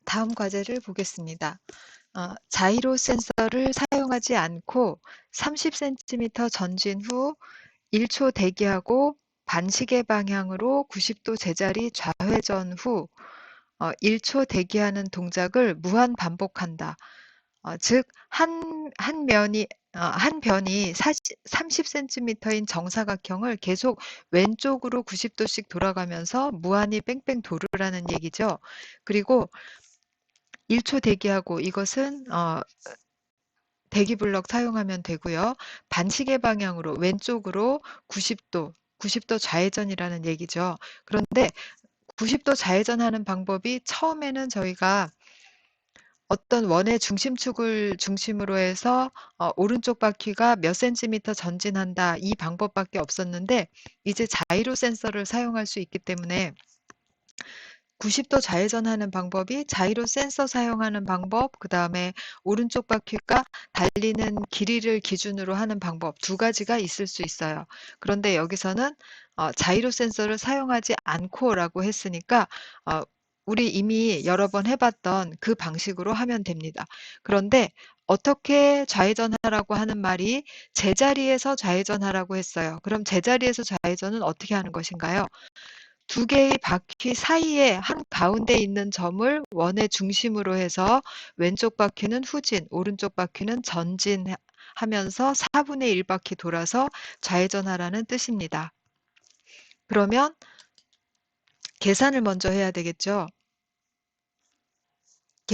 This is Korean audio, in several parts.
다음 과제를 보겠습니다. 자이로 센서를 사용하지 않고 30cm 전진 후 1초 대기하고 반시계 방향으로 90도 제자리 좌회전 후 1초 대기하는 동작을 무한 반복한다. 즉, 한 변이 30cm인 정사각형을 계속 왼쪽으로 90도씩 돌아가면서 무한히 뺑뺑 도르라는 얘기죠. 그리고 1초 대기하고 이것은 대기 블럭 사용하면 되고요. 반시계 방향으로 왼쪽으로 90도 좌회전이라는 얘기죠. 그런데 90도 좌회전하는 방법이 처음에는 저희가 어떤 원의 중심축을 중심으로 해서 오른쪽 바퀴가 몇 센티미터 전진한다 이 방법밖에 없었는데 이제 자이로 센서를 사용할 수 있기 때문에 90도 좌회전하는 방법이 자이로 센서 사용하는 방법, 그 다음에 오른쪽 바퀴가 달리는 길이를 기준으로 하는 방법 두 가지가 있을 수 있어요. 그런데 여기서는 자이로 센서를 사용하지 않고라고 했으니까 우리 이미 여러 번 해봤던 그 방식으로 하면 됩니다. 그런데 어떻게 좌회전하라고 하는 말이 제자리에서 좌회전하라고 했어요. 그럼 제자리에서 좌회전은 어떻게 하는 것인가요? 두 개의 바퀴 사이에 한 가운데 있는 점을 원의 중심으로 해서 왼쪽 바퀴는 후진, 오른쪽 바퀴는 전진하면서 4분의 1바퀴 돌아서 좌회전하라는 뜻입니다. 그러면 계산을 먼저 해야 되겠죠.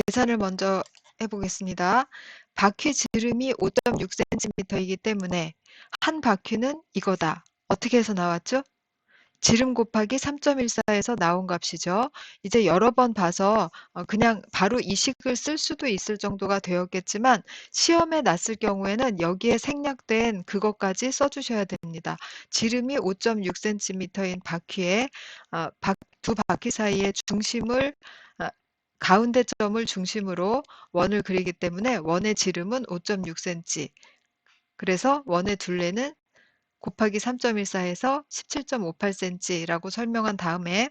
계산을 먼저 해보겠습니다. 바퀴 지름이 5.6cm이기 때문에 한 바퀴는 이거다. 어떻게 해서 나왔죠? 지름 곱하기 3.14에서 나온 값이죠. 이제 여러 번 봐서 그냥 바로 이 식을 쓸 수도 있을 정도가 되었겠지만 시험에 났을 경우에는 여기에 생략된 그것까지 써주셔야 됩니다. 지름이 5.6cm인 바퀴에 두 바퀴 사이의 중심을 가운데 점을 중심으로 원을 그리기 때문에 원의 지름은 5.6cm. 그래서 원의 둘레는 곱하기 3.14해서 17.58cm라고 설명한 다음에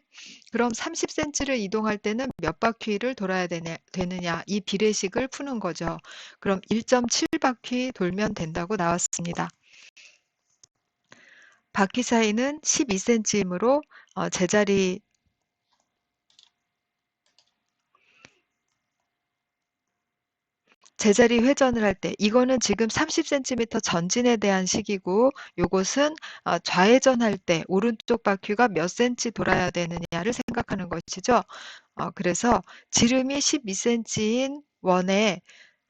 그럼 30cm를 이동할 때는 몇 바퀴를 돌아야 되느냐 이 비례식을 푸는 거죠. 그럼 1.7바퀴 돌면 된다고 나왔습니다. 바퀴 사이는 12cm이므로 제자리 회전을 할 때 이거는 지금 30cm 전진에 대한 식이고 요것은 좌회전할 때 오른쪽 바퀴가 몇 cm 돌아야 되느냐를 생각하는 것이죠. 그래서 지름이 12cm인 원에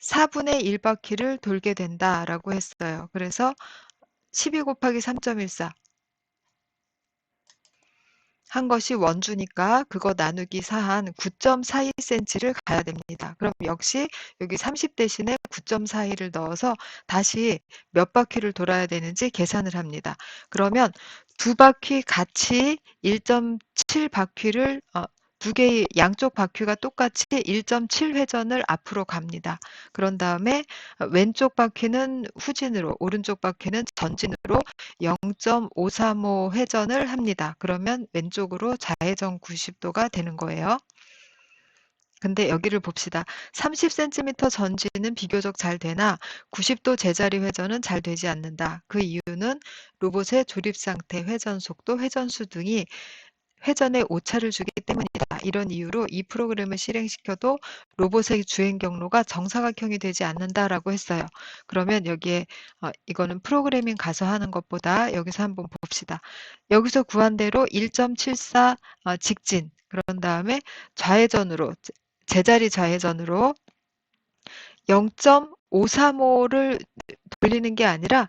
4분의 1바퀴를 돌게 된다라고 했어요. 그래서 12 곱하기 3.14 한 것이 원주니까 그거 나누기 4한 9.42cm를 가야 됩니다. 그럼 역시 여기 30 대신에 9.42를 넣어서 다시 몇 바퀴를 돌아야 되는지 계산을 합니다. 그러면 두 바퀴 같이 1.7바퀴를 두 개의 양쪽 바퀴가 똑같이 1.7회전을 앞으로 갑니다. 그런 다음에 왼쪽 바퀴는 후진으로, 오른쪽 바퀴는 전진으로 0.535 회전을 합니다. 그러면 왼쪽으로 좌회전 90도가 되는 거예요. 근데 여기를 봅시다. 30cm 전진은 비교적 잘 되나 90도 제자리 회전은 잘 되지 않는다. 그 이유는 로봇의 조립 상태, 회전 속도, 회전수 등이 회전에 오차를 주기 때문이다. 이런 이유로 이 프로그램을 실행시켜도 로봇의 주행 경로가 정사각형이 되지 않는다라고 했어요. 그러면 여기에 이거는 프로그래밍 가서 하는 것보다 여기서 한번 봅시다. 여기서 구한 대로 1.74 직진, 그런 다음에 좌회전으로, 제자리 좌회전으로 0.535를 돌리는 게 아니라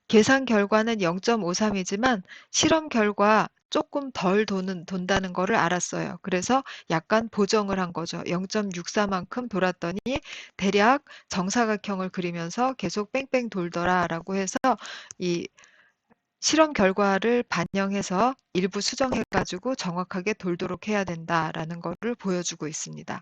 계산 결과는 0.53이지만 실험 결과 조금 덜 돈다는 거를 알았어요. 그래서 약간 보정을 한 거죠. 0.64만큼 돌았더니 대략 정사각형을 그리면서 계속 뺑뺑 돌더라라고 해서 이 실험 결과를 반영해서 일부 수정해가지고 정확하게 돌도록 해야 된다라는 거를 보여주고 있습니다.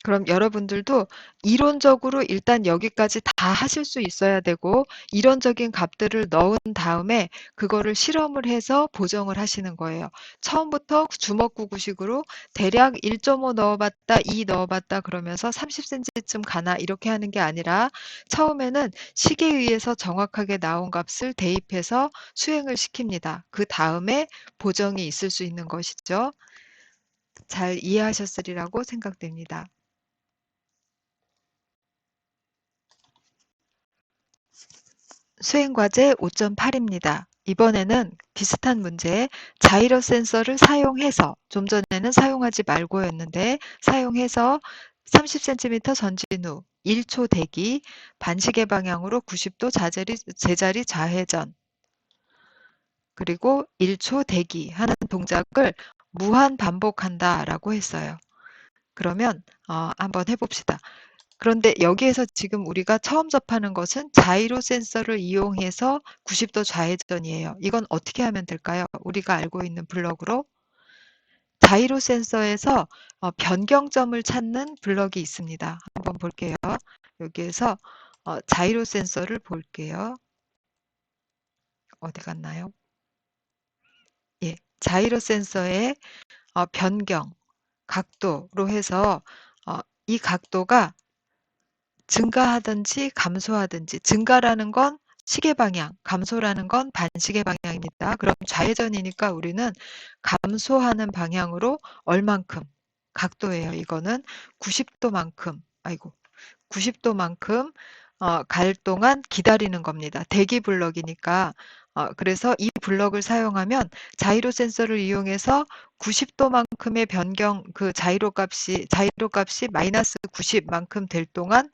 그럼 여러분들도 이론적으로 일단 여기까지 다 하실 수 있어야 되고 이론적인 값들을 넣은 다음에 그거를 실험을 해서 보정을 하시는 거예요. 처음부터 주먹구구식으로 대략 1.5 넣어봤다, 2 넣어봤다 그러면서 30cm쯤 가나 이렇게 하는 게 아니라 처음에는 식에 의해서 정확하게 나온 값을 대입해서 수행을 시킵니다. 그 다음에 보정이 있을 수 있는 것이죠. 잘 이해하셨으리라고 생각됩니다. 수행과제 5.8입니다. 이번에는 비슷한 문제, 자이로 센서를 사용해서, 좀 전에는 사용하지 말고였는데, 사용해서 30cm 전진 후 1초 대기, 반시계 방향으로 90도 제자리 좌회전, 그리고 1초 대기 하는 동작을 무한 반복한다 라고 했어요. 그러면 한번 해봅시다. 그런데 여기에서 지금 우리가 처음 접하는 것은 자이로 센서를 이용해서 90도 좌회전이에요. 이건 어떻게 하면 될까요? 우리가 알고 있는 블럭으로 자이로 센서에서 변경점을 찾는 블럭이 있습니다. 한번 볼게요. 여기에서 자이로 센서를 볼게요. 어디 갔나요? 예, 자이로 센서의 변경, 각도로 해서 이 각도가 증가하든지 감소하든지 증가라는 건 시계 방향, 감소라는 건 반시계 방향입니다. 그럼 좌회전이니까 우리는 감소하는 방향으로 얼만큼 각도예요. 이거는 90도만큼, 아이고, 90도만큼 갈 동안 기다리는 겁니다. 대기 블럭이니까. 그래서 이 블럭을 사용하면 자이로 센서를 이용해서 90도만큼의 변경, 그 자이로 값이 마이너스 90만큼 될 동안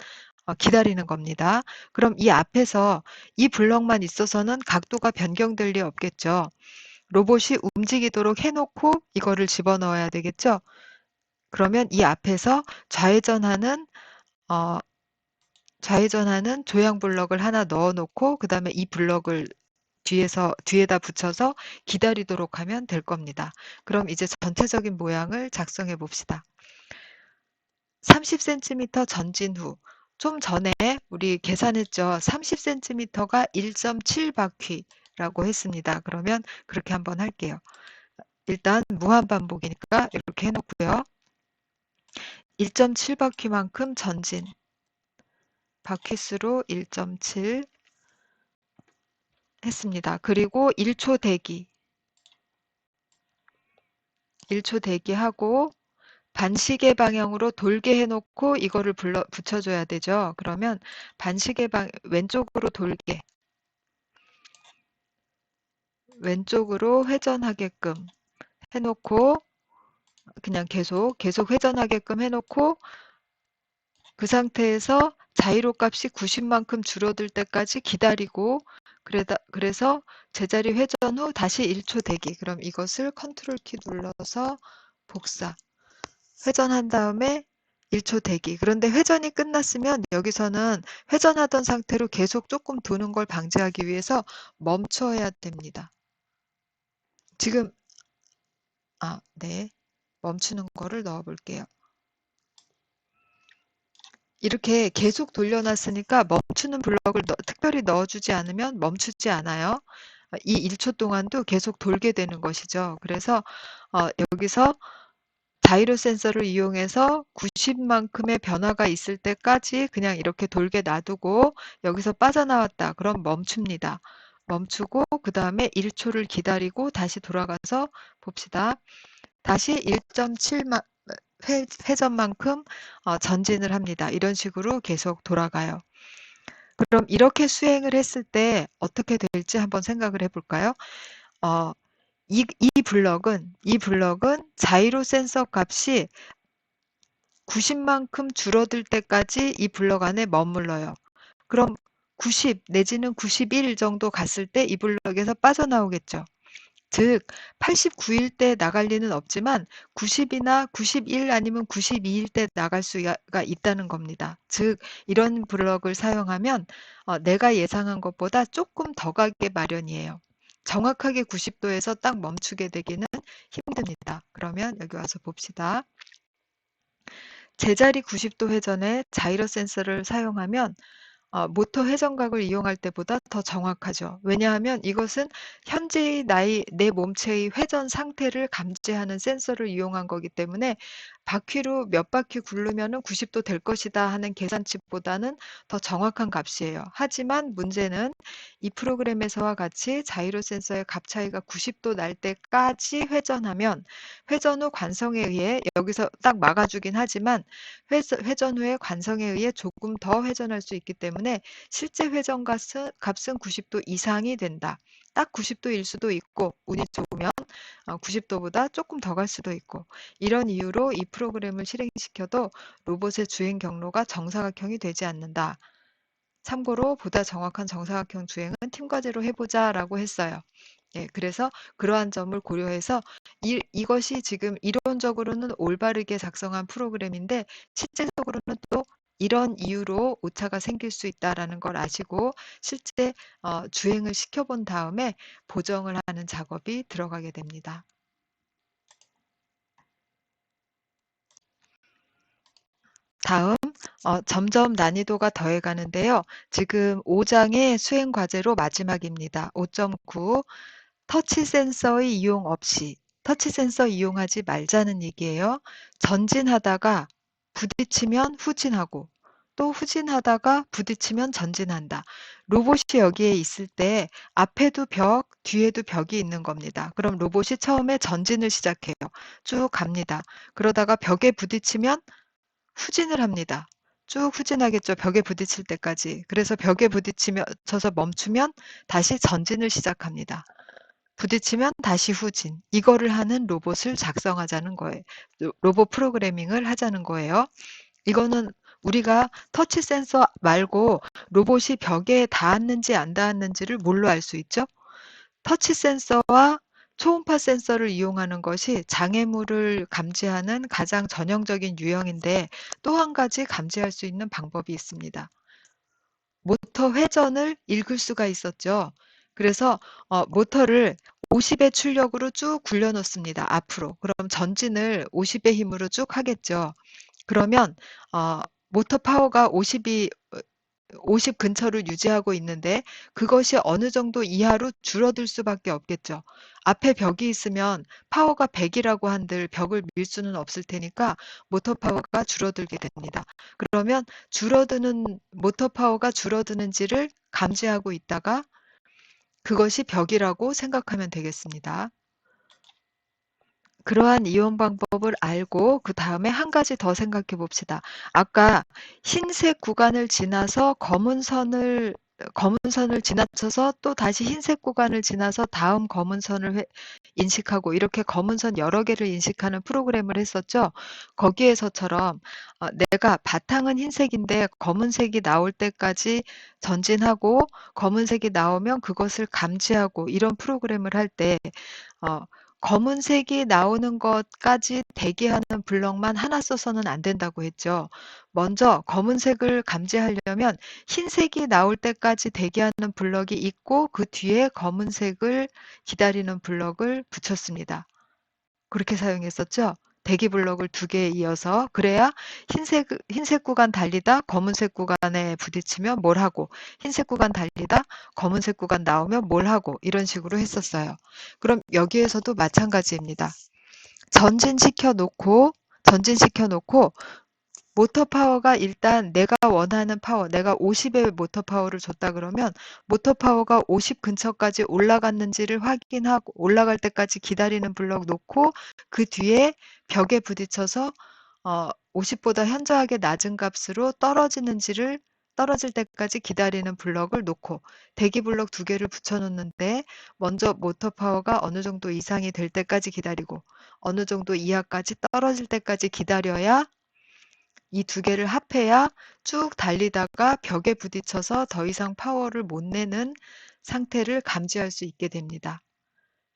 기다리는 겁니다. 그럼 이 앞에서 이 블럭만 있어서는 각도가 변경될 리 없겠죠. 로봇이 움직이도록 해놓고 이거를 집어넣어야 되겠죠. 그러면 이 앞에서 어, 좌회전하는 조향 블럭을 하나 넣어놓고 그 다음에 이 블럭을 뒤에다 붙여서 기다리도록 하면 될 겁니다. 그럼 이제 전체적인 모양을 작성해 봅시다. 30cm 전진 후, 좀 전에 우리 계산했죠. 30cm가 1.7바퀴라고 했습니다. 그러면 그렇게 한번 할게요. 일단 무한반복이니까 이렇게 해놓고요. 1.7바퀴만큼 전진, 바퀴수로 1.7 했습니다. 그리고 1초 대기, 1초 대기하고 반시계 방향으로 돌게 해놓고 이거를 붙여줘야 되죠. 그러면 왼쪽으로 돌게, 왼쪽으로 회전하게끔 해놓고 그냥 계속 회전하게끔 해놓고 그 상태에서 자이로 값이 90만큼 줄어들 때까지 기다리고 그래서 제자리 회전 후 다시 1초 대기. 그럼 이것을 컨트롤 키 눌러서 복사. 회전한 다음에 1초 대기. 그런데 회전이 끝났으면 여기서는 회전하던 상태로 계속 조금 도는 걸 방지하기 위해서 멈춰야 됩니다. 지금 네. 멈추는 거를 넣어 볼게요. 이렇게 계속 돌려놨으니까 멈추는 블럭을 특별히 넣어주지 않으면 멈추지 않아요. 이 1초 동안도 계속 돌게 되는 것이죠. 그래서 여기서 자이로 센서를 이용해서 90만큼의 변화가 있을 때까지 그냥 이렇게 돌게 놔두고 여기서 빠져나왔다. 그럼 멈춥니다. 멈추고 그 다음에 1초를 기다리고 다시 돌아가서 봅시다. 다시 1.7 회전만큼 전진을 합니다. 이런 식으로 계속 돌아가요. 그럼 이렇게 수행을 했을 때 어떻게 될지 한번 생각을 해볼까요? 이 블럭은 자이로 센서 값이 90만큼 줄어들 때까지 이 블럭 안에 머물러요. 그럼 90 내지는 91 정도 갔을 때 이 블럭에서 빠져나오겠죠. 즉 89일 때 나갈 리는 없지만 90이나 91 아니면 92일 때 나갈 수가 있다는 겁니다. 즉 이런 블럭을 사용하면 내가 예상한 것보다 조금 더 가게 마련이에요. 정확하게 90도에서 딱 멈추게 되기는 힘듭니다. 그러면 여기 와서 봅시다. 제자리 90도 회전에 자이로 센서를 사용하면 모터 회전각을 이용할 때보다 더 정확하죠. 왜냐하면 이것은 현재의 내 몸체의 회전 상태를 감지하는 센서를 이용한 거기 때문에 바퀴로 몇 바퀴 굴르면은 90도 될 것이다 하는 계산치보다는 더 정확한 값이에요. 하지만 문제는 이 프로그램에서와 같이 자이로 센서의 값 차이가 90도 날 때까지 회전하면 회전 후 관성에 의해 여기서 딱 막아주긴 하지만 회전 후에 관성에 의해 조금 더 회전할 수 있기 때문에 실제 회전 값은 90도 이상이 된다. 딱 90도일 수도 있고 운이 좋으면 90도보다 조금 더 갈 수도 있고 이런 이유로 이 프로그램을 실행시켜도 로봇의 주행 경로가 정사각형이 되지 않는다. 참고로 보다 정확한 정사각형 주행은 팀 과제로 해보자라고 했어요. 예, 그래서 그러한 점을 고려해서 이것이 지금 이론적으로는 올바르게 작성한 프로그램인데 실제적으로는 또 이런 이유로 오차가 생길 수 있다라는 걸 아시고 실제 주행을 시켜본 다음에 보정을 하는 작업이 들어가게 됩니다. 다음 점점 난이도가 더해가는데요. 지금 5장의 수행 과제로 마지막입니다. 5.9 터치 센서의 이용 없이 터치 센서 이용하지 말자는 얘기예요. 전진하다가 부딪히면 후진하고 또 후진하다가 부딪히면 전진한다. 로봇이 여기에 있을 때 앞에도 벽, 뒤에도 벽이 있는 겁니다. 그럼 로봇이 처음에 전진을 시작해요. 쭉 갑니다. 그러다가 벽에 부딪히면 후진을 합니다. 쭉 후진하겠죠. 벽에 부딪힐 때까지. 그래서 벽에 부딪히면서 멈추면 다시 전진을 시작합니다. 부딪히면 다시 후진. 이거를 하는 로봇을 작성하자는 거예요. 로봇 프로그래밍을 하자는 거예요. 이거는 우리가 터치 센서 말고 로봇이 벽에 닿았는지 안 닿았는지를 뭘로 알 수 있죠? 터치 센서와 초음파 센서를 이용하는 것이 장애물을 감지하는 가장 전형적인 유형인데 또 한 가지 감지할 수 있는 방법이 있습니다. 모터 회전을 읽을 수가 있었죠. 그래서 모터를 50의 출력으로 쭉 굴려 놓습니다. 앞으로. 그럼 전진을 50의 힘으로 쭉 하겠죠. 그러면 모터 파워가 50 근처를 유지하고 있는데 그것이 어느 정도 이하로 줄어들 수밖에 없겠죠. 앞에 벽이 있으면 파워가 100이라고 한들 벽을 밀 수는 없을 테니까 모터 파워가 줄어들게 됩니다. 그러면 모터 파워가 줄어드는지를 감지하고 있다가 그것이 벽이라고 생각하면 되겠습니다. 그러한 이용 방법을 알고 그 다음에 한 가지 더 생각해 봅시다. 아까 흰색 구간을 지나서 검은 선을 지나쳐서 또 다시 흰색 구간을 지나서 다음 검은 선을 인식하고 이렇게 검은 선 여러 개를 인식하는 프로그램을 했었죠. 거기에서처럼 내가 바탕은 흰색인데 검은색이 나올 때까지 전진하고 검은색이 나오면 그것을 감지하고 이런 프로그램을 할때 검은색이 나오는 것까지 대기하는 블럭만 하나 써서는 안 된다고 했죠. 먼저 검은색을 감지하려면 흰색이 나올 때까지 대기하는 블럭이 있고 그 뒤에 검은색을 기다리는 블럭을 붙였습니다. 그렇게 사용했었죠. 대기 블럭을 2개 이어서 그래야 흰색 구간 달리다 검은색 구간에 부딪히면 뭘 하고 흰색 구간 달리다 검은색 구간 나오면 뭘 하고 이런 식으로 했었어요. 그럼 여기에서도 마찬가지입니다. 전진시켜 놓고 모터 파워가 일단 내가 원하는 파워, 내가 50의 모터 파워를 줬다 그러면 모터 파워가 50 근처까지 올라갔는지를 확인하고 올라갈 때까지 기다리는 블럭 놓고 그 뒤에 벽에 부딪혀서 50보다 현저하게 낮은 값으로 떨어질 때까지 기다리는 블럭을 놓고 대기 블럭 2개를 붙여 놓는데 먼저 모터 파워가 어느 정도 이상이 될 때까지 기다리고 어느 정도 이하까지 떨어질 때까지 기다려야 이 2개를 합해야 쭉 달리다가 벽에 부딪혀서 더 이상 파워를 못 내는 상태를 감지할 수 있게 됩니다.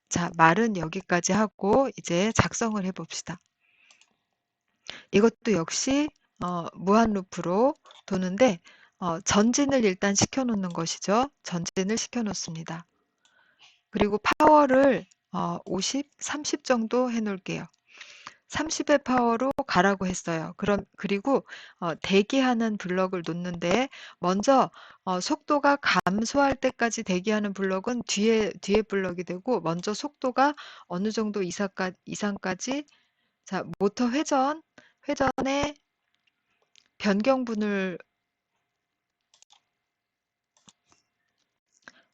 자, 말은 여기까지 하고 이제 작성을 해봅시다. 이것도 역시 무한 루프로 도는데 전진을 일단 시켜놓는 것이죠. 전진을 시켜놓습니다. 그리고 파워를 50, 30 정도 해놓을게요. 30의 파워로 가라고 했어요. 그리고 대기하는 블럭을 놓는데 먼저 속도가 감소할 때까지 대기하는 블럭은 뒤에 블럭이 되고 먼저 속도가 어느 정도 이상까지 자, 모터 회전의 변경분을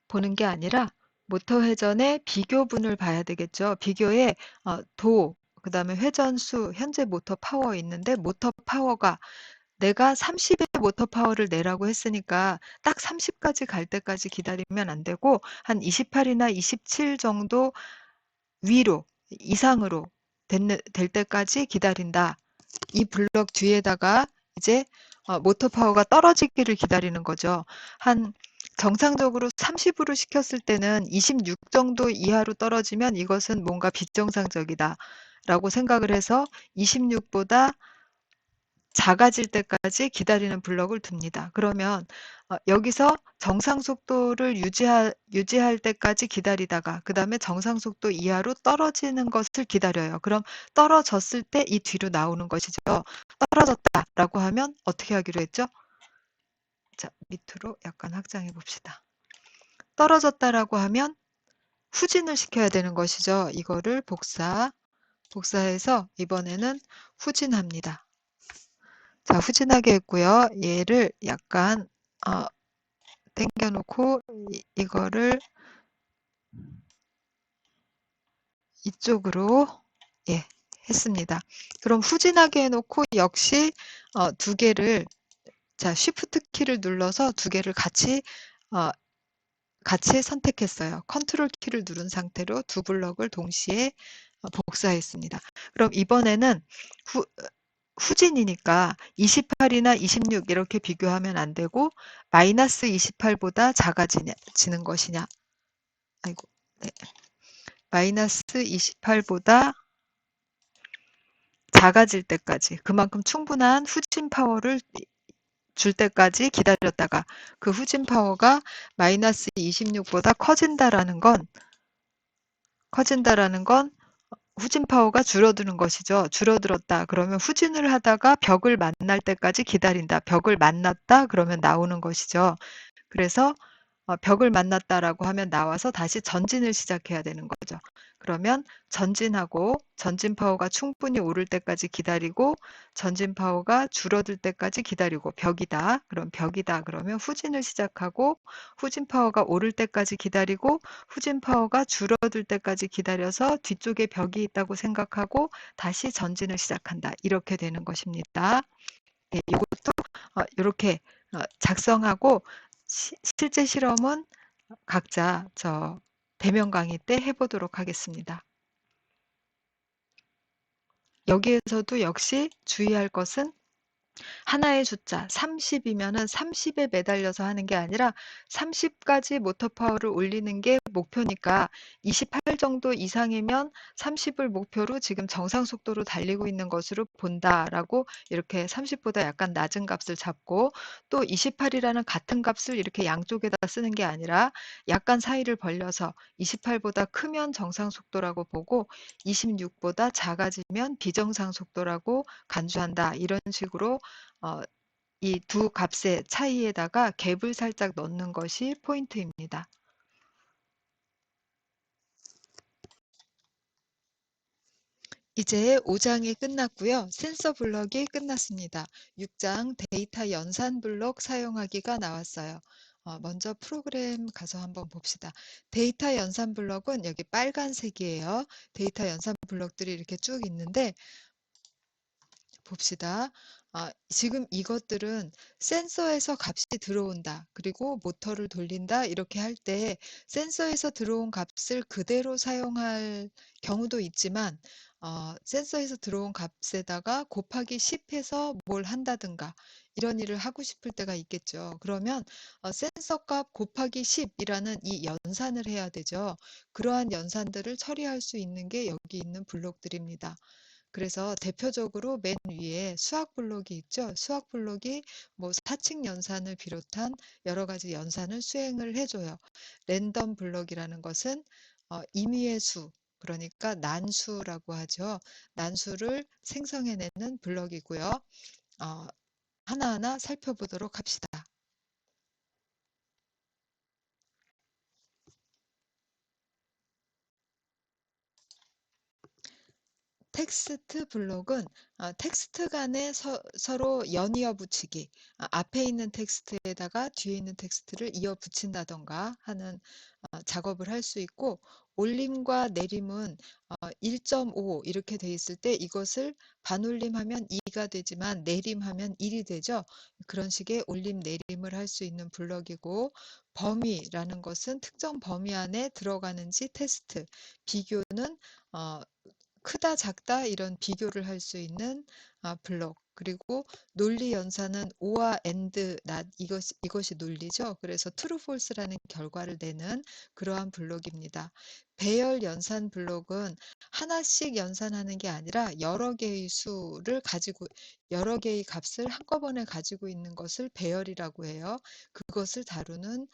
보는 게 아니라 모터 회전의 비교분을 봐야 되겠죠. 비교에 그다음에 회전수, 현재 모터 파워 있는데 모터 파워가 내가 30의 모터 파워를 내라고 했으니까 딱 30까지 갈 때까지 기다리면 안 되고 한 28이나 27 정도 위로, 이상으로 될 때까지 기다린다. 이 블럭 뒤에다가 이제 모터 파워가 떨어지기를 기다리는 거죠. 한 정상적으로 30으로 시켰을 때는 26 정도 이하로 떨어지면 이것은 뭔가 비정상적이다 라고 생각을 해서 26보다 작아질 때까지 기다리는 블럭을 둡니다. 그러면 여기서 정상 속도를 유지할 때까지 기다리다가 그 다음에 정상 속도 이하로 떨어지는 것을 기다려요. 그럼 떨어졌을 때 이 뒤로 나오는 것이죠. 떨어졌다라고 하면 어떻게 하기로 했죠? 자, 밑으로 약간 확장해 봅시다. 떨어졌다라고 하면 후진을 시켜야 되는 것이죠. 이거를 복사해서 이번에는 후진합니다. 자, 후진하게 했고요. 얘를 약간 당겨놓고 이거를 이쪽으로 예, 했습니다. 그럼 후진하게 해놓고 역시 두 개를 자, 쉬프트 키를 눌러서 두 개를 같이 선택했어요. 컨트롤 키를 누른 상태로 두 블럭을 동시에 복사했습니다. 그럼 이번에는 후진이니까 28이나 26 이렇게 비교하면 안 되고 마이너스 28보다 작아지는 것이냐. 아이고, 네. 마이너스 28보다 작아질 때까지 그만큼 충분한 후진 파워를 줄 때까지 기다렸다가 그 후진 파워가 마이너스 26보다 커진다라는 건 후진 파워가 줄어드는 것이죠. 줄어들었다. 그러면 후진을 하다가 벽을 만날 때까지 기다린다. 벽을 만났다. 그러면 나오는 것이죠. 그래서 벽을 만났다라고 하면 나와서 다시 전진을 시작해야 되는 거죠. 그러면 전진하고 전진 파워가 충분히 오를 때까지 기다리고 전진 파워가 줄어들 때까지 기다리고 벽이다. 그럼 벽이다. 그러면 후진을 시작하고 후진 파워가 오를 때까지 기다리고 후진 파워가 줄어들 때까지 기다려서 뒤쪽에 벽이 있다고 생각하고 다시 전진을 시작한다. 이렇게 되는 것입니다. 네, 이것도 이렇게 작성하고 실제 실험은 각자 대면 강의 때 해보도록 하겠습니다. 여기에서도 역시 주의할 것은 하나의 숫자 30이면은 30에 매달려서 하는 게 아니라 30까지 모터 파워를 올리는 게 목표니까 28 정도 이상이면 30을 목표로 지금 정상 속도로 달리고 있는 것으로 본다라고 이렇게 30보다 약간 낮은 값을 잡고 또 28이라는 같은 값을 이렇게 양쪽에다 쓰는 게 아니라 약간 사이를 벌려서 28보다 크면 정상 속도라고 보고 26보다 작아지면 비정상 속도라고 간주한다. 이런 식으로 이 두 값의 차이에다가 갭을 살짝 넣는 것이 포인트입니다. 이제 5장이 끝났고요. 센서 블럭이 끝났습니다. 6장 데이터 연산 블록 사용하기가 나왔어요. 먼저 프로그램 가서 한번 봅시다. 데이터 연산 블럭은 여기 빨간색이에요. 데이터 연산 블럭들이 이렇게 쭉 있는데 봅시다. 지금 이것들은 센서에서 값이 들어온다. 그리고 모터를 돌린다. 이렇게 할 때 센서에서 들어온 값을 그대로 사용할 경우도 있지만 센서에서 들어온 값에다가 곱하기 10 해서 뭘 한다든가 이런 일을 하고 싶을 때가 있겠죠. 그러면 센서 값 곱하기 10이라는 이 연산을 해야 되죠. 그러한 연산들을 처리할 수 있는 게 여기 있는 블록들입니다. 그래서 대표적으로 맨 위에 수학 블록이 있죠. 수학 블록이 뭐 사칙 연산을 비롯한 여러 가지 연산을 수행을 해줘요. 랜덤 블록이라는 것은 임의의 수, 그러니까 난수라고 하죠. 난수를 생성해내는 블럭이고요. 하나하나 살펴보도록 합시다. 텍스트 블록은 텍스트 간에 서로 연이어 붙이기, 앞에 있는 텍스트에다가 뒤에 있는 텍스트를 이어 붙인다던가 하는 작업을 할 수 있고, 올림과 내림은 1.5 이렇게 돼 있을 때 이것을 반올림하면 2가 되지만 내림하면 1이 되죠. 그런 식의 올림 내림을 할 수 있는 블럭이고, 범위라는 것은 특정 범위 안에 들어가는지 테스트, 비교는 크다 작다 이런 비교를 할 수 있는 블록. 그리고 논리 연산은 or와 and, not 이것이 논리죠. 그래서 true, false라는 결과를 내는 그러한 블록입니다. 배열 연산 블록은 하나씩 연산하는 게 아니라 여러 개의 수를 가지고 여러 개의 값을 한꺼번에 가지고 있는 것을 배열이라고 해요. 그것을 다루는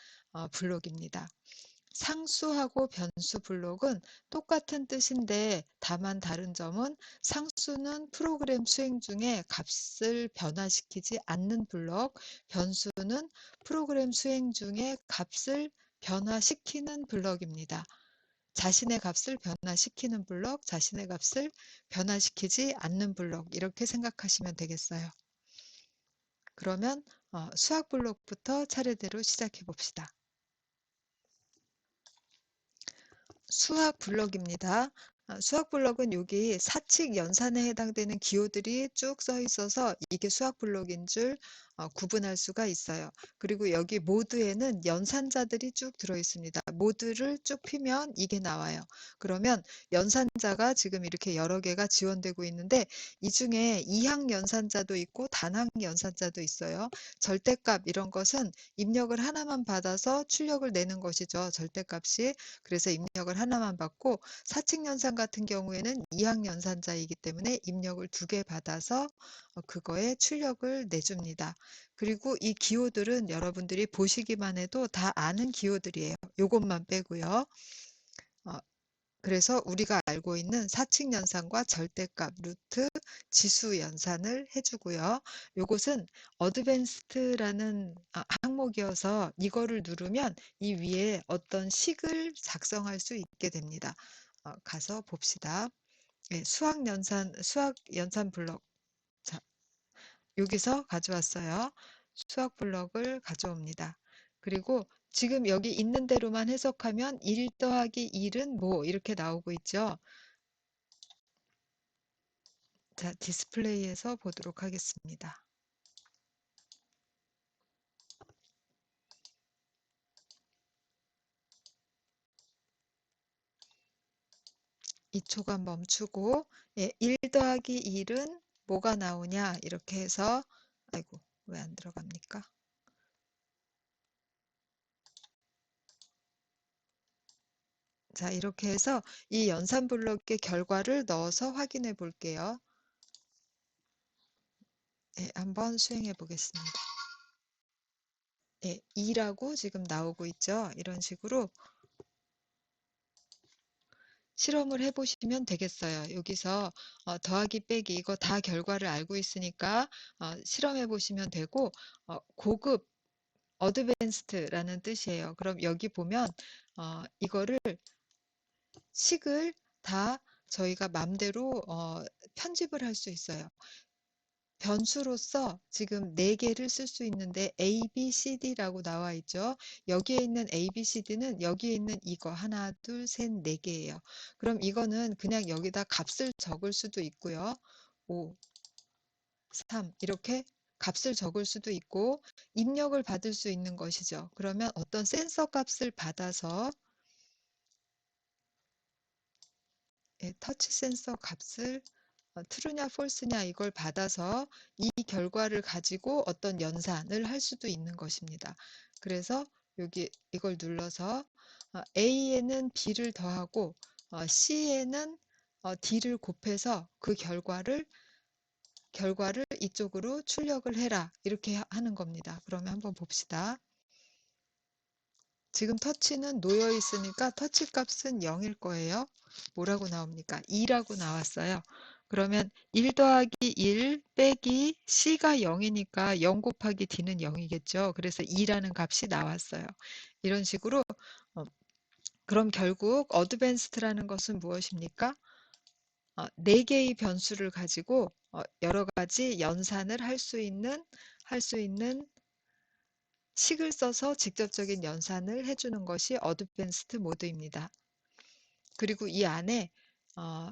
블록입니다. 상수하고 변수 블록은 똑같은 뜻인데 다만 다른 점은 상수는 프로그램 수행 중에 값을 변화시키지 않는 블록, 변수는 프로그램 수행 중에 값을 변화시키는 블록입니다. 자신의 값을 변화시키는 블록, 자신의 값을 변화시키지 않는 블록, 이렇게 생각하시면 되겠어요. 그러면 수학 블록부터 차례대로 시작해 봅시다. 수학 블록입니다. 수학 블록은 여기 사칙 연산에 해당되는 기호들이 쭉 써 있어서 이게 수학 블록인 줄 구분할 수가 있어요. 그리고 여기 모드에는 연산자들이 쭉 들어 있습니다. 모드를 쭉 피면 이게 나와요. 그러면 연산자가 지금 이렇게 여러 개가 지원되고 있는데 이 중에 이항 연산자도 있고 단항 연산자도 있어요. 절대값 이런 것은 입력을 하나만 받아서 출력을 내는 것이죠. 절대값이. 그래서 입력을 하나만 받고 사칙연산 같은 경우에는 이항연산자이기 때문에 입력을 2개 받아서 그거에 출력을 내줍니다. 그리고 이 기호들은 여러분들이 보시기만 해도 다 아는 기호들이에요. 요것만 빼고요. 그래서 우리가 알고 있는 사칙연산과 절대값, 루트, 지수 연산을 해주고요. 요것은 어드밴스드라는 항목이어서 이거를 누르면 이 위에 어떤 식을 작성할 수 있게 됩니다. 가서 봅시다. 예, 수학 연산 블록. 자, 여기서 가져왔어요. 수학 블록을 가져옵니다. 그리고 지금 여기 있는 대로만 해석하면 1 더하기 1은 뭐 이렇게 나오고 있죠. 자, 디스플레이에서 보도록 하겠습니다. 이 초간 멈추고, 예, 1 더하기 1은 뭐가 나오냐 이렇게 해서, 아이고 왜 안 들어갑니까? 자, 이렇게 해서 이 연산 블록의 결과를 넣어서 확인해 볼게요. 예, 한번 수행해 보겠습니다. 예, 2라고 지금 나오고 있죠. 이런 식으로 실험을 해보시면 되겠어요. 여기서 더하기 빼기 이거 다 결과를 알고 있으니까 실험해 보시면 되고, 고급 어드밴스드라는 뜻이에요. 그럼 여기 보면 이거를 식을 다 저희가 맘대로 편집을 할 수 있어요. 변수로서 지금 4개를 쓸 수 있는데 A, B, C, D라고 나와 있죠. 여기에 있는 A, B, C, D는 여기에 있는 이거 하나, 둘, 셋, 4개예요. 그럼 이거는 그냥 여기다 값을 적을 수도 있고요. 5, 3 이렇게 값을 적을 수도 있고 입력을 받을 수 있는 것이죠. 그러면 어떤 센서 값을 받아서 터치 센서 값을 true냐 false냐 이걸 받아서 이 결과를 가지고 어떤 연산을 할 수도 있는 것입니다. 그래서 여기 이걸 눌러서 A에는 B를 더하고 C에는 D를 곱해서 그 결과를 이쪽으로 출력을 해라 이렇게 하는 겁니다. 그러면 한번 봅시다. 지금 터치는 놓여 있으니까 터치 값은 0일 거예요. 뭐라고 나옵니까? 2라고 나왔어요. 그러면 1 더하기 1 빼기 C가 0이니까 0 곱하기 D는 0이겠죠. 그래서 2라는 값이 나왔어요. 이런 식으로 그럼 결국 어드밴스드라는 것은 무엇입니까? 4개의 변수를 가지고 여러 가지 연산을 할 수 있는 식을 써서 직접적인 연산을 해주는 것이 어드밴스드 모드입니다. 그리고 이 안에 어,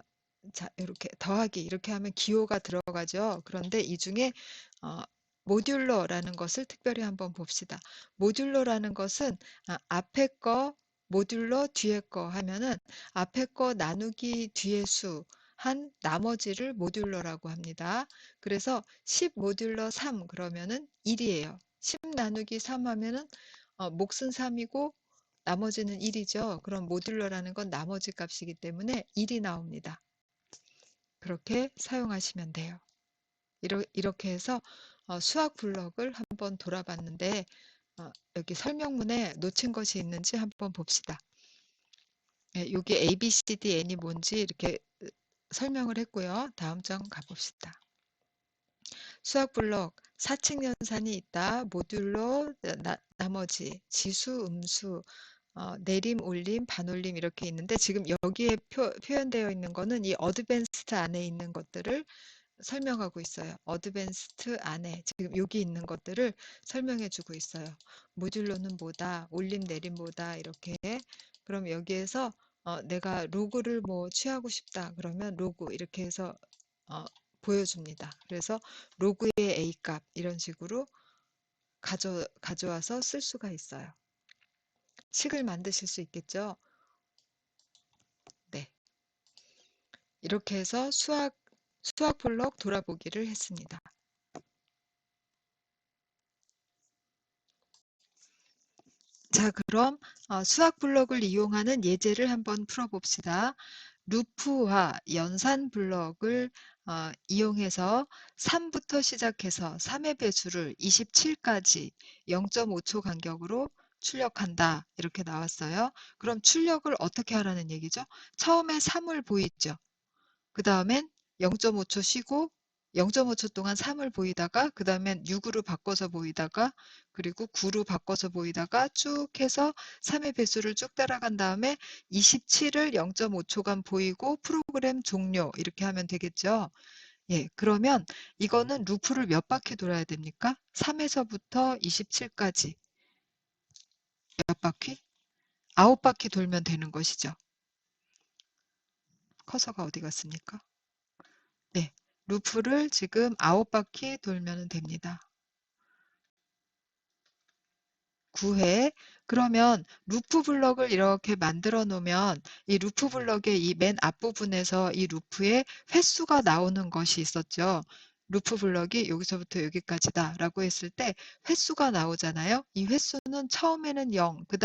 자, 이렇게 더하기 이렇게 하면 기호가 들어가죠. 그런데 이 중에 어, 모듈러라는 것을 특별히 한번 봅시다. 모듈러라는 것은 앞에 거 모듈러 뒤에 거 하면은 앞에 거 나누기 뒤에 수 한 나머지를 모듈러라고 합니다. 그래서 10 모듈러 3 그러면은 1이에요. 10 나누기 3 하면은 몫은 3이고 나머지는 1이죠. 그럼 모듈러라는 건 나머지 값이기 때문에 1이 나옵니다. 그렇게 사용하시면 돼요. 이렇게 해서 수학 블럭을 한번 돌아봤는데 여기 설명문에 놓친 것이 있는지 한번 봅시다. 네, 여기 A, B, C, D, N이 뭔지 이렇게 설명을 했고요. 다음 장 가봅시다. 수학 블록 사칙 연산이 있다. 모듈러 나머지 지수, 음수, 내림, 올림, 반올림 이렇게 있는데 지금 여기에 표현되어 있는 거는 이 어드밴스드 안에 있는 것들을 설명하고 있어요. 어드밴스드 안에 지금 여기 있는 것들을 설명해 주고 있어요. 모듈로는 뭐다, 올림, 내림 뭐다 이렇게. 그럼 여기에서 내가 로그를 뭐 취하고 싶다 그러면 로그 이렇게 해서 보여줍니다. 그래서 로그의 A값 이런 식으로 가져와서 쓸 수가 있어요. 식을 만드실 수 있겠죠? 네. 이렇게 해서 수학 블록 돌아보기를 했습니다. 자, 그럼 수학 블록을 이용하는 예제를 한번 풀어봅시다. 루프와 연산 블록을 이용해서 3부터 시작해서 3의 배수를 27까지 0.5초 간격으로 출력한다. 이렇게 나왔어요. 그럼 출력을 어떻게 하라는 얘기죠? 처음에 3을 보이죠. 그 다음엔 0.5초 쉬고 0.5초 동안 3을 보이다가 그 다음엔 6으로 바꿔서 보이다가 그리고 9로 바꿔서 보이다가 쭉 해서 3의 배수를 쭉 따라간 다음에 27을 0.5초간 보이고 프로그램 종료 이렇게 하면 되겠죠. 예, 그러면 이거는 루프를 몇 바퀴 돌아야 됩니까? 3에서부터 27까지 몇 바퀴? 9바퀴 돌면 되는 것이죠. 커서가 어디 갔습니까? 네, 루프를 지금 9바퀴 돌면 됩니다. 9회. 그러면 루프 블럭을 이렇게 만들어 놓으면 이 루프 블럭의 이 맨 앞부분에서 이 루프의 횟수가 나오는 것이 있었죠. 루프 블럭이 여기서부터 여기까지다 라고 했을 때 횟수가 나오잖아요. 이 횟수는 처음에는 0, 그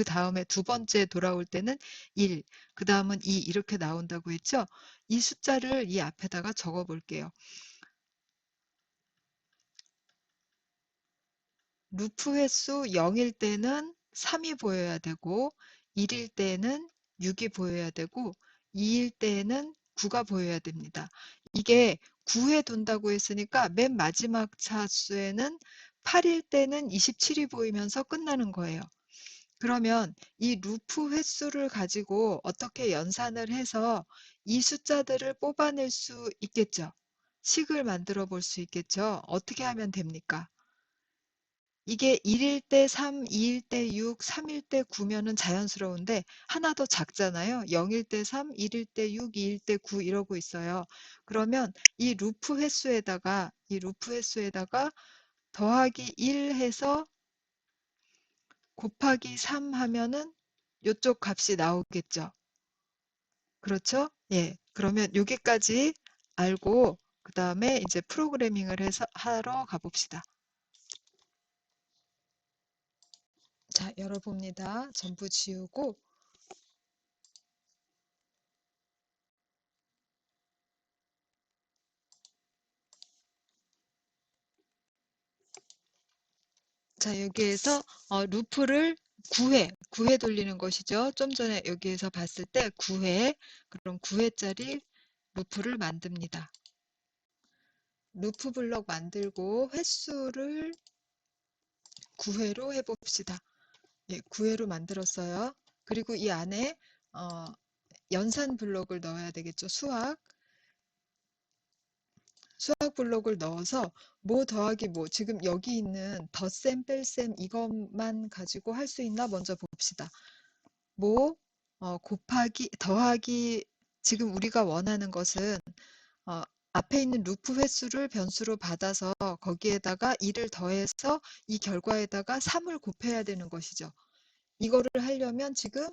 다음에 두 번째 돌아올 때는 1, 그 다음은 2 이렇게 나온다고 했죠. 이 숫자를 이 앞에다가 적어 볼게요. 루프 횟수 0일 때는 3이 보여야 되고 1일 때는 6이 보여야 되고 2일 때는 9가 보여야 됩니다. 이게 9회 돈다고 했으니까 맨 마지막 차수에는 8일 때는 27이 보이면서 끝나는 거예요. 그러면 이 루프 횟수를 가지고 어떻게 연산을 해서 이 숫자들을 뽑아낼 수 있겠죠? 식을 만들어 볼 수 있겠죠? 어떻게 하면 됩니까? 이게 1일 때 3, 2일 때 6, 3일 때 9면은 자연스러운데 하나 더 작잖아요. 0일 때 3, 1일 때 6, 2일 때 9 이러고 있어요. 그러면 이 루프 횟수에다가 더하기 1 해서 곱하기 3 하면은 요쪽 값이 나오겠죠. 그렇죠? 예. 그러면 여기까지 알고 그 다음에 이제 프로그래밍을 해서 하러 가봅시다. 자, 열어봅니다. 전부 지우고 자, 여기에서 루프를 9회 돌리는 것이죠. 좀 전에 여기에서 봤을 때 9회, 그럼 9회짜리 루프를 만듭니다. 루프 블럭 만들고 횟수를 9회로 해봅시다. 예, 9회로 만들었어요. 그리고 이 안에 연산 블록을 넣어야 되겠죠. 수학 블록을 넣어서 뭐 더하기 뭐 지금 여기 있는 덧셈 뺄셈 이것만 가지고 할 수 있나 먼저 봅시다. 뭐 곱하기 더하기 지금 우리가 원하는 것은 어, 앞에 있는 루프 횟수를 변수로 받아서 거기에다가 2를 더해서 이 결과에다가 3을 곱해야 되는 것이죠. 이거를 하려면 지금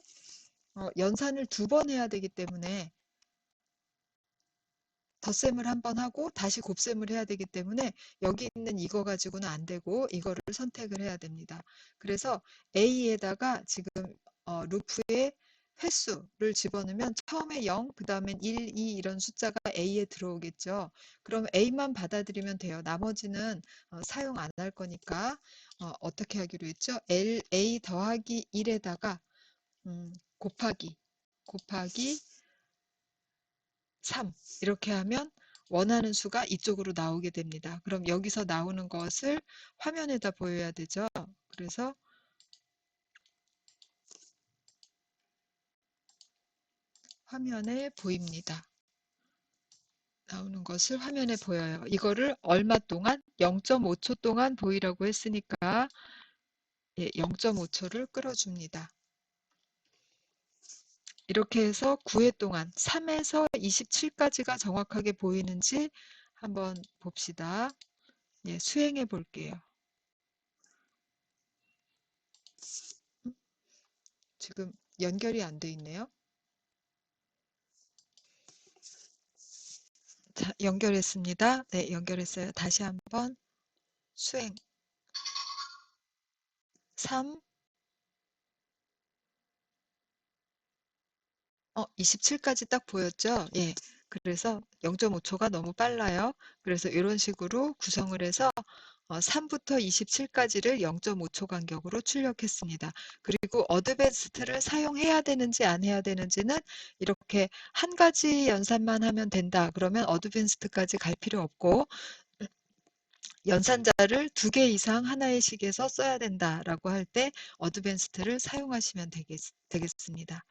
연산을 2번 해야 되기 때문에 덧셈을 한 번 하고 다시 곱셈을 해야 되기 때문에 여기 있는 이거 가지고는 안 되고 이거를 선택을 해야 됩니다. 그래서 A에다가 지금 루프의 횟수를 집어넣으면 처음에 0, 그 다음엔 1, 2 이런 숫자가 A에 들어오겠죠. 그럼 A만 받아들이면 돼요. 나머지는 사용 안 할 거니까 어떻게 하기로 했죠? A 더하기 1에다가 곱하기 3 이렇게 하면 원하는 수가 이쪽으로 나오게 됩니다. 그럼 여기서 나오는 것을 화면에다 보여야 되죠. 그래서 화면에 보입니다. 나오는 것을 화면에 보여요. 이거를 얼마 동안? 0.5초 동안 보이라고 했으니까 0.5초를 끌어줍니다. 이렇게 해서 9회 동안 3에서 27까지가 정확하게 보이는지 한번 봅시다. 수행해 볼게요. 지금 연결이 안 돼 있네요. 자, 연결했습니다. 네, 연결했어요. 다시 한번 수행 3, 27까지 딱 보였죠? 예. 그래서 0.5초가 너무 빨라요. 그래서 이런 식으로 구성을 해서 3부터 27까지를 0.5초 간격으로 출력했습니다. 그리고 어드밴스트를 사용해야 되는지 안 해야 되는지는 이렇게 한 가지 연산만 하면 된다. 그러면 어드밴스트까지 갈 필요 없고 연산자를 2개 이상 하나의 식에서 써야 된다라고 할 때 어드밴스트를 사용하시면 되겠습니다.